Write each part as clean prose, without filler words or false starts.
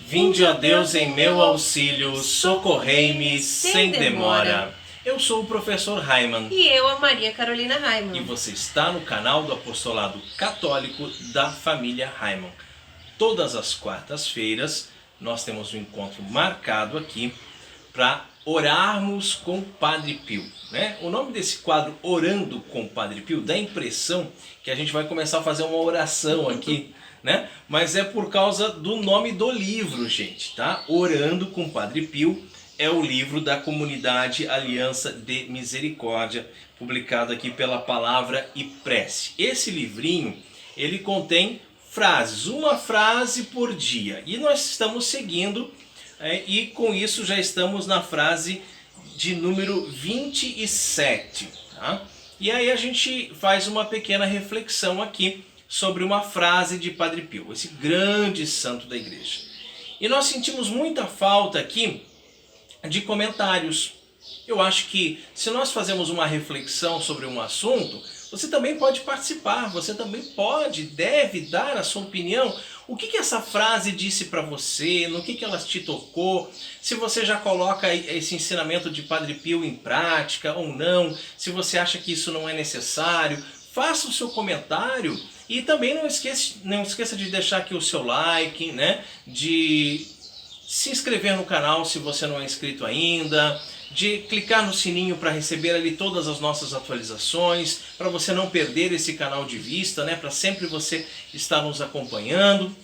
Vinde, ó Deus, em meu auxílio, socorrei-me sem demora. Eu sou o professor Raimann. E eu, a Maria Carolina Raimann. E você está no canal do Apostolado Católico da família Raimann. Todas as quartas-feiras nós temos um encontro marcado aqui para orarmos com o Padre Pio, né? O nome desse quadro, Orando com o Padre Pio, dá a impressão que a gente vai começar a fazer uma oração aqui, né? Mas é por causa do nome do livro, gente, tá? Orando com o Padre Pio é o livro da Comunidade Aliança de Misericórdia, publicado aqui pela Palavra e Prece. Esse livrinho, ele contém frases, uma frase por dia, e nós estamos seguindo. E com isso já estamos na frase de número 27. Tá? E aí a gente faz uma pequena reflexão aqui sobre uma frase de Padre Pio, esse grande santo da igreja. E nós sentimos muita falta aqui de comentários. Eu acho que se nós fazemos uma reflexão sobre um assunto, você também pode participar, você também deve dar a sua opinião. O que essa frase disse para você, no que ela te tocou, se você já coloca esse ensinamento de Padre Pio em prática ou não, se você acha que isso não é necessário, faça o seu comentário e também não esqueça de deixar aqui o seu like, né? De se inscrever no canal se você não é inscrito ainda, de clicar no sininho para receber ali todas as nossas atualizações, para você não perder esse canal de vista, né? Para sempre você estar nos acompanhando,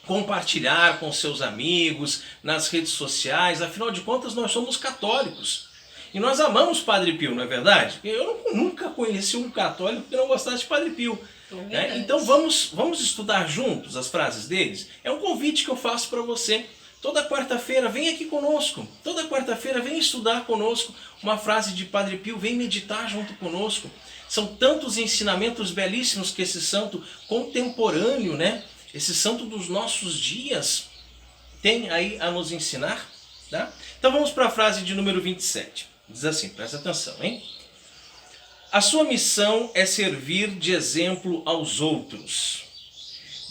compartilhar com seus amigos, nas redes sociais, afinal de contas nós somos católicos. E nós amamos Padre Pio, não é verdade? Eu nunca conheci um católico que não gostasse de Padre Pio. Né? Então vamos estudar juntos as frases deles? É um convite que eu faço para você. Toda quarta-feira vem aqui conosco, toda quarta-feira vem estudar conosco uma frase de Padre Pio, vem meditar junto conosco. São tantos ensinamentos belíssimos que esse santo contemporâneo, né? Esse santo dos nossos dias tem aí a nos ensinar. Tá? Então vamos para a frase de número 27. Diz assim, presta atenção, hein? A sua missão é servir de exemplo aos outros,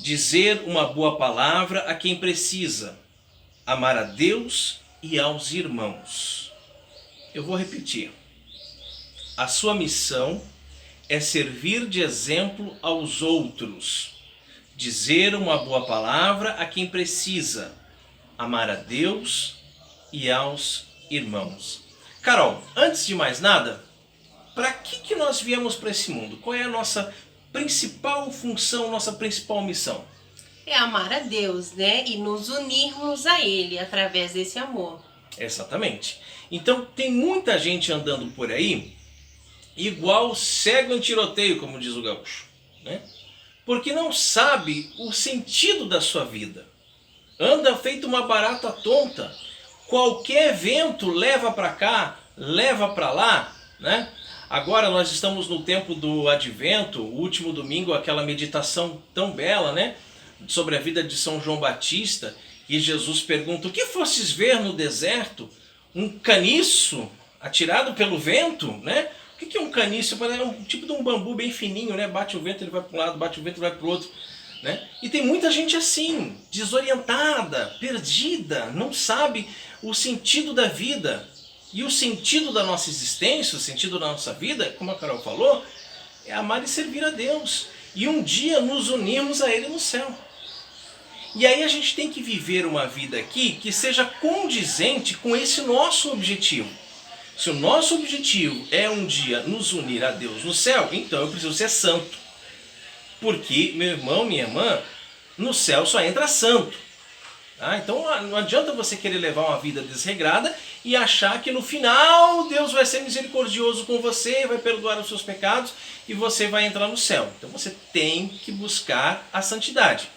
dizer uma boa palavra a quem precisa, amar a Deus e aos irmãos. Eu vou repetir. A sua missão é servir de exemplo aos outros, dizer uma boa palavra a quem precisa, amar a Deus e aos irmãos. Carol, antes de mais nada, para que nós viemos para esse mundo? Qual é a nossa principal função, nossa principal missão? É amar a Deus, né? E nos unirmos a Ele através desse amor. Exatamente. Então tem muita gente andando por aí igual cego em tiroteio, como diz o gaúcho, né? Porque não sabe o sentido da sua vida. Anda feito uma barata tonta. Qualquer vento leva para cá, leva para lá, né? Agora nós estamos no tempo do Advento, o último domingo, aquela meditação tão bela, né? Sobre a vida de São João Batista, e Jesus pergunta: o que fostes ver no deserto? Um caniço atirado pelo vento, né? O que é um caniço? É um tipo de um bambu bem fininho, né? Bate o vento, ele vai para um lado, bate o vento, ele vai para o outro, né? E tem muita gente assim, desorientada, perdida, não sabe o sentido da vida. E o sentido da nossa existência, o sentido da nossa vida, como a Carol falou, é amar e servir a Deus. E um dia nos unirmos a Ele no céu. E aí a gente tem que viver uma vida aqui que seja condizente com esse nosso objetivo. Se o nosso objetivo é um dia nos unir a Deus no céu, então eu preciso ser santo. Porque, meu irmão, minha irmã, no céu só entra santo. Tá? Então não adianta você querer levar uma vida desregrada e achar que no final Deus vai ser misericordioso com você, vai perdoar os seus pecados e você vai entrar no céu. Então você tem que buscar a santidade.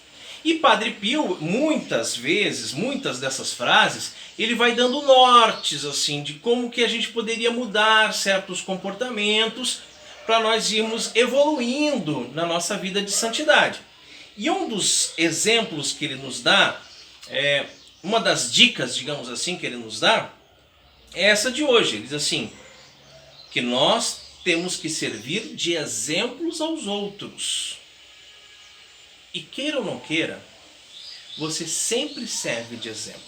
E Padre Pio, muitas vezes, muitas dessas frases, ele vai dando nortes assim de como que a gente poderia mudar certos comportamentos para nós irmos evoluindo na nossa vida de santidade. E um dos exemplos que ele nos dá, uma das dicas, digamos assim, que ele nos dá, é essa de hoje. Ele diz assim, que nós temos que servir de exemplos aos outros. E queira ou não queira, você sempre serve de exemplo.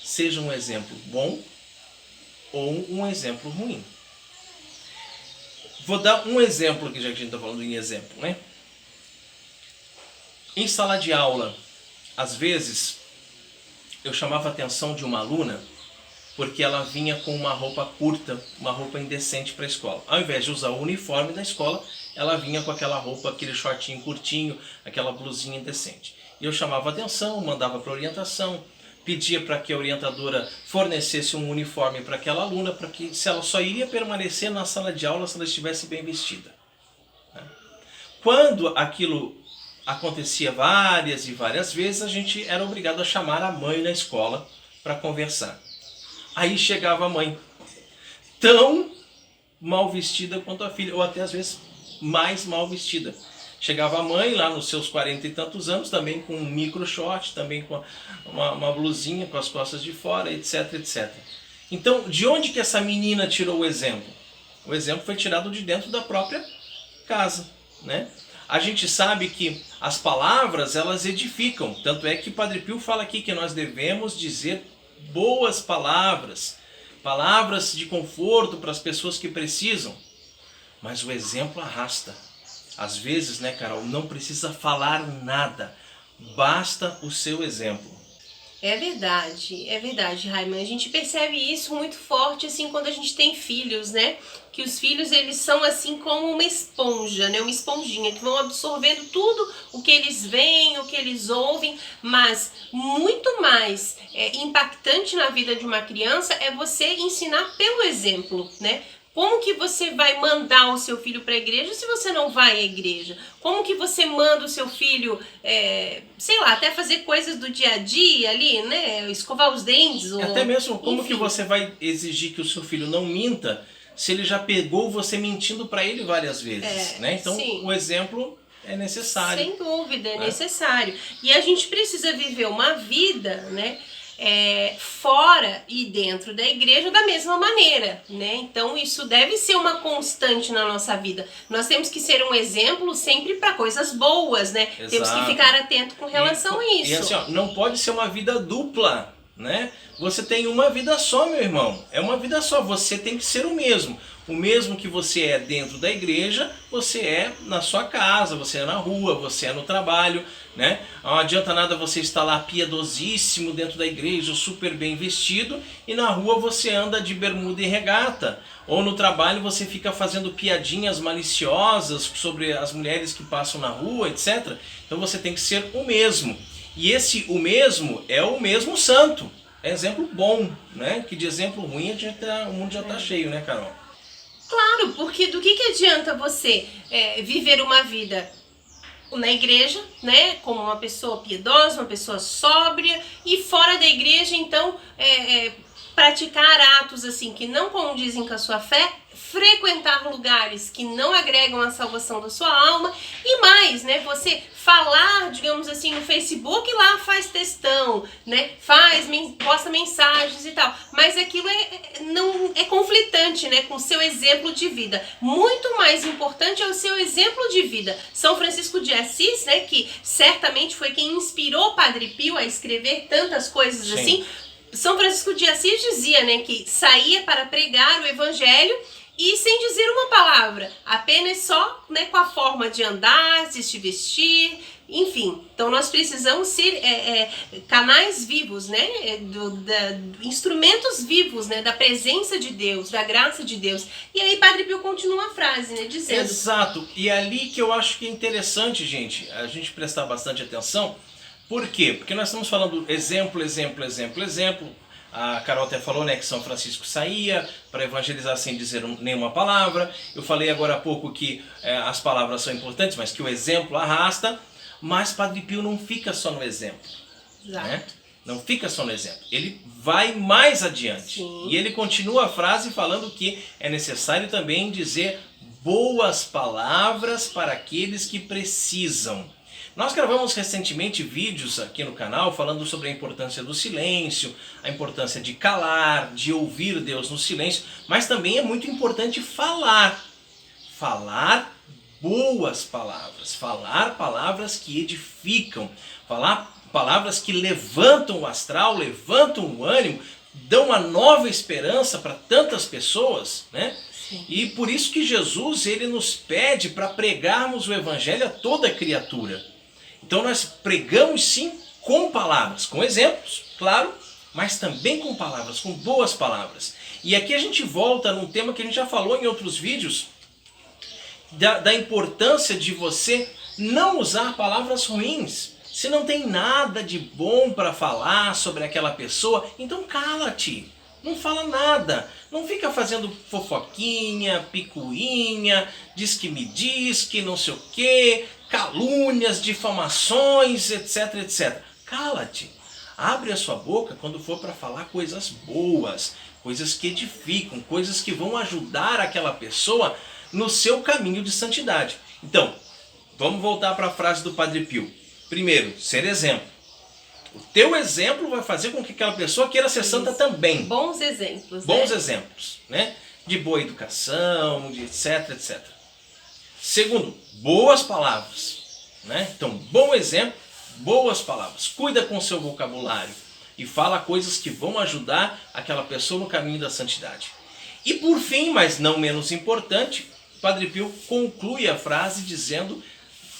Seja um exemplo bom ou um exemplo ruim. Vou dar um exemplo aqui, já que a gente está falando em exemplo, né? Em sala de aula, às vezes, eu chamava a atenção de uma aluna porque ela vinha com uma roupa curta, uma roupa indecente para a escola. Ao invés de usar o uniforme da escola, ela vinha com aquela roupa, aquele shortinho curtinho, aquela blusinha indecente. E eu chamava a atenção, mandava para a orientação, pedia para que a orientadora fornecesse um uniforme para aquela aluna, para que se ela só iria permanecer na sala de aula se ela estivesse bem vestida. Quando aquilo acontecia várias e várias vezes, a gente era obrigado a chamar a mãe na escola para conversar. Aí chegava a mãe, tão mal vestida quanto a filha, ou até às vezes mais mal vestida. Chegava a mãe lá nos seus 40 e tantos anos, também com um micro short, também com uma blusinha com as costas de fora, etc, etc. Então, de onde que essa menina tirou o exemplo? O exemplo foi tirado de dentro da própria casa, né? A gente sabe que as palavras, elas edificam. Tanto é que Padre Pio fala aqui que nós devemos dizer boas palavras, palavras de conforto para as pessoas que precisam. Mas o exemplo arrasta. Às vezes, né, Carol, não precisa falar nada, basta o seu exemplo. É verdade, Raimund. A gente percebe isso muito forte assim quando a gente tem filhos, né? Que os filhos, eles são assim como uma esponja, né? Uma esponjinha que vão absorvendo tudo o que eles veem, o que eles ouvem, mas muito mais impactante na vida de uma criança é você ensinar pelo exemplo, né? Como que você vai mandar o seu filho para a igreja se você não vai à igreja? Como que você manda o seu filho, sei lá, até fazer coisas do dia a dia ali, né? Escovar os dentes. Ou... Até mesmo como Enfim. que você vai exigir que o seu filho não minta se ele já pegou você mentindo para ele várias vezes, né? Então, sim. o exemplo é necessário. Sem dúvida, é necessário. E a gente precisa viver uma vida, né? Fora e dentro da igreja da mesma maneira, né? Então isso deve ser uma constante na nossa vida. Nós temos que ser um exemplo sempre para coisas boas, né? Exato. Temos que ficar atento com relação a isso. E assim, ó, não pode ser uma vida dupla, né? Você tem uma vida só, meu irmão. É uma vida só. Você tem que ser o mesmo. O mesmo que você é dentro da igreja, você é na sua casa, você é na rua, você é no trabalho, né? Não adianta nada você estar lá piedosíssimo dentro da igreja, super bem vestido, e na rua você anda de bermuda e regata. Ou no trabalho você fica fazendo piadinhas maliciosas sobre as mulheres que passam na rua, etc. Então você tem que ser o mesmo. E esse o mesmo é o mesmo santo. É exemplo bom, né? Que de exemplo ruim o mundo já está cheio, né, Carol? Claro, porque do que adianta você viver uma vida na igreja, né, como uma pessoa piedosa, uma pessoa sóbria, e fora da igreja, então, praticar atos assim que não condizem com a sua fé, frequentar lugares que não agregam a salvação da sua alma, e mais, né, você falar, digamos assim, no Facebook, lá faz textão, né, posta mensagens e tal, mas aquilo não é conflitante, né, com o seu exemplo de vida. Muito mais importante é o seu exemplo de vida. São Francisco de Assis, né, que certamente foi quem inspirou Padre Pio a escrever tantas coisas. Sim. Assim. São Francisco de Assis dizia, né, que saía para pregar o evangelho e sem dizer uma palavra, apenas só, né, com a forma de andar, de se vestir, enfim. Então nós precisamos ser canais vivos, né, instrumentos vivos, né, da presença de Deus, da graça de Deus. E aí Padre Pio continua a frase, né, dizendo... Exato, e é ali que eu acho que é interessante, gente, a gente prestar bastante atenção. Por quê? Porque nós estamos falando exemplo, exemplo, exemplo, exemplo. A Carol até falou, né, que São Francisco saía para evangelizar sem dizer nenhuma palavra. Eu falei agora há pouco que as palavras são importantes, mas que o exemplo arrasta. Mas Padre Pio não fica só no exemplo. Né? Não fica só no exemplo. Ele vai mais adiante. Sim. E ele continua a frase falando que é necessário também dizer boas palavras para aqueles que precisam. Nós gravamos recentemente vídeos aqui no canal falando sobre a importância do silêncio, a importância de calar, de ouvir Deus no silêncio, mas também é muito importante falar. Falar boas palavras, falar palavras que edificam, falar palavras que levantam o astral, levantam o ânimo, dão uma nova esperança para tantas pessoas, né? Sim. E por isso que Jesus, ele nos pede para pregarmos o evangelho a toda criatura. Então nós pregamos sim com palavras, com exemplos, claro, mas também com palavras, com boas palavras. E aqui a gente volta num tema que a gente já falou em outros vídeos, da importância de você não usar palavras ruins. Se não tem nada de bom para falar sobre aquela pessoa, então cala-te. Não fala nada. Não fica fazendo fofoquinha, picuinha, diz que não sei o quê, calúnias, difamações, etc, etc. Cala-te. Abre a sua boca quando for para falar coisas boas, coisas que edificam, coisas que vão ajudar aquela pessoa no seu caminho de santidade. Então, vamos voltar para a frase do Padre Pio. Primeiro, ser exemplo. O teu exemplo vai fazer com que aquela pessoa queira ser santa também. Bons exemplos. Bons exemplos, né? De boa educação, de etc, etc. Segundo, boas palavras, né? Então, bom exemplo, boas palavras. Cuida com o seu vocabulário e fala coisas que vão ajudar aquela pessoa no caminho da santidade. E por fim, mas não menos importante, Padre Pio conclui a frase dizendo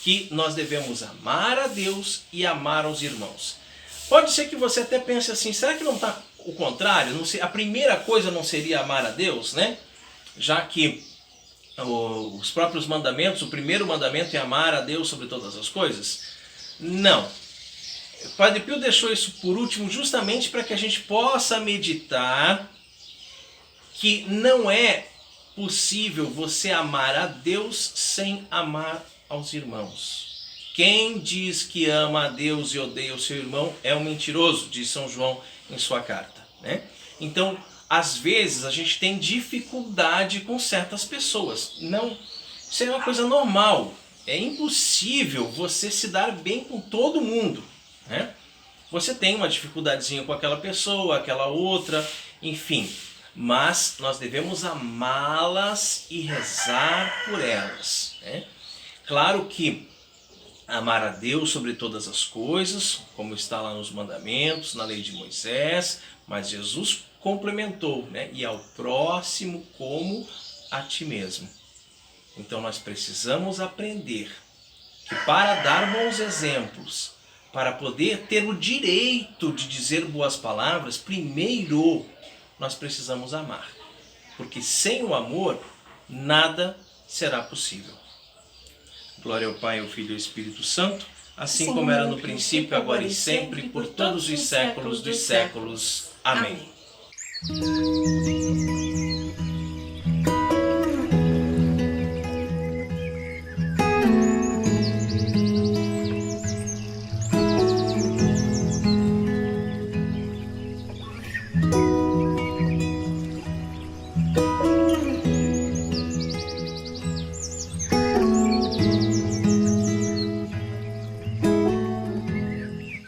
que nós devemos amar a Deus e amar aos irmãos. Pode ser que você até pense assim, será que não está o contrário? Não sei, a primeira coisa não seria amar a Deus, né? Já que os próprios mandamentos, o primeiro mandamento é amar a Deus sobre todas as coisas? Não. O Padre Pio deixou isso por último justamente para que a gente possa meditar que não é possível você amar a Deus sem amar aos irmãos. Quem diz que ama a Deus e odeia o seu irmão é um mentiroso, diz São João em sua carta, né? Então, às vezes a gente tem dificuldade com certas pessoas. Não, isso é uma coisa normal. É impossível você se dar bem com todo mundo, né? Você tem uma dificuldadezinha com aquela pessoa, aquela outra, enfim. Mas nós devemos amá-las e rezar por elas, né? Claro que amar a Deus sobre todas as coisas, como está lá nos mandamentos, na lei de Moisés, mas Jesus complementou, né? E ao próximo como a ti mesmo. Então nós precisamos aprender que para dar bons exemplos, para poder ter o direito de dizer boas palavras, primeiro nós precisamos amar. Porque sem o amor, nada será possível. Glória ao Pai, ao Filho e ao Espírito Santo, assim como era no princípio, agora e sempre, por todos os séculos dos séculos. Amém.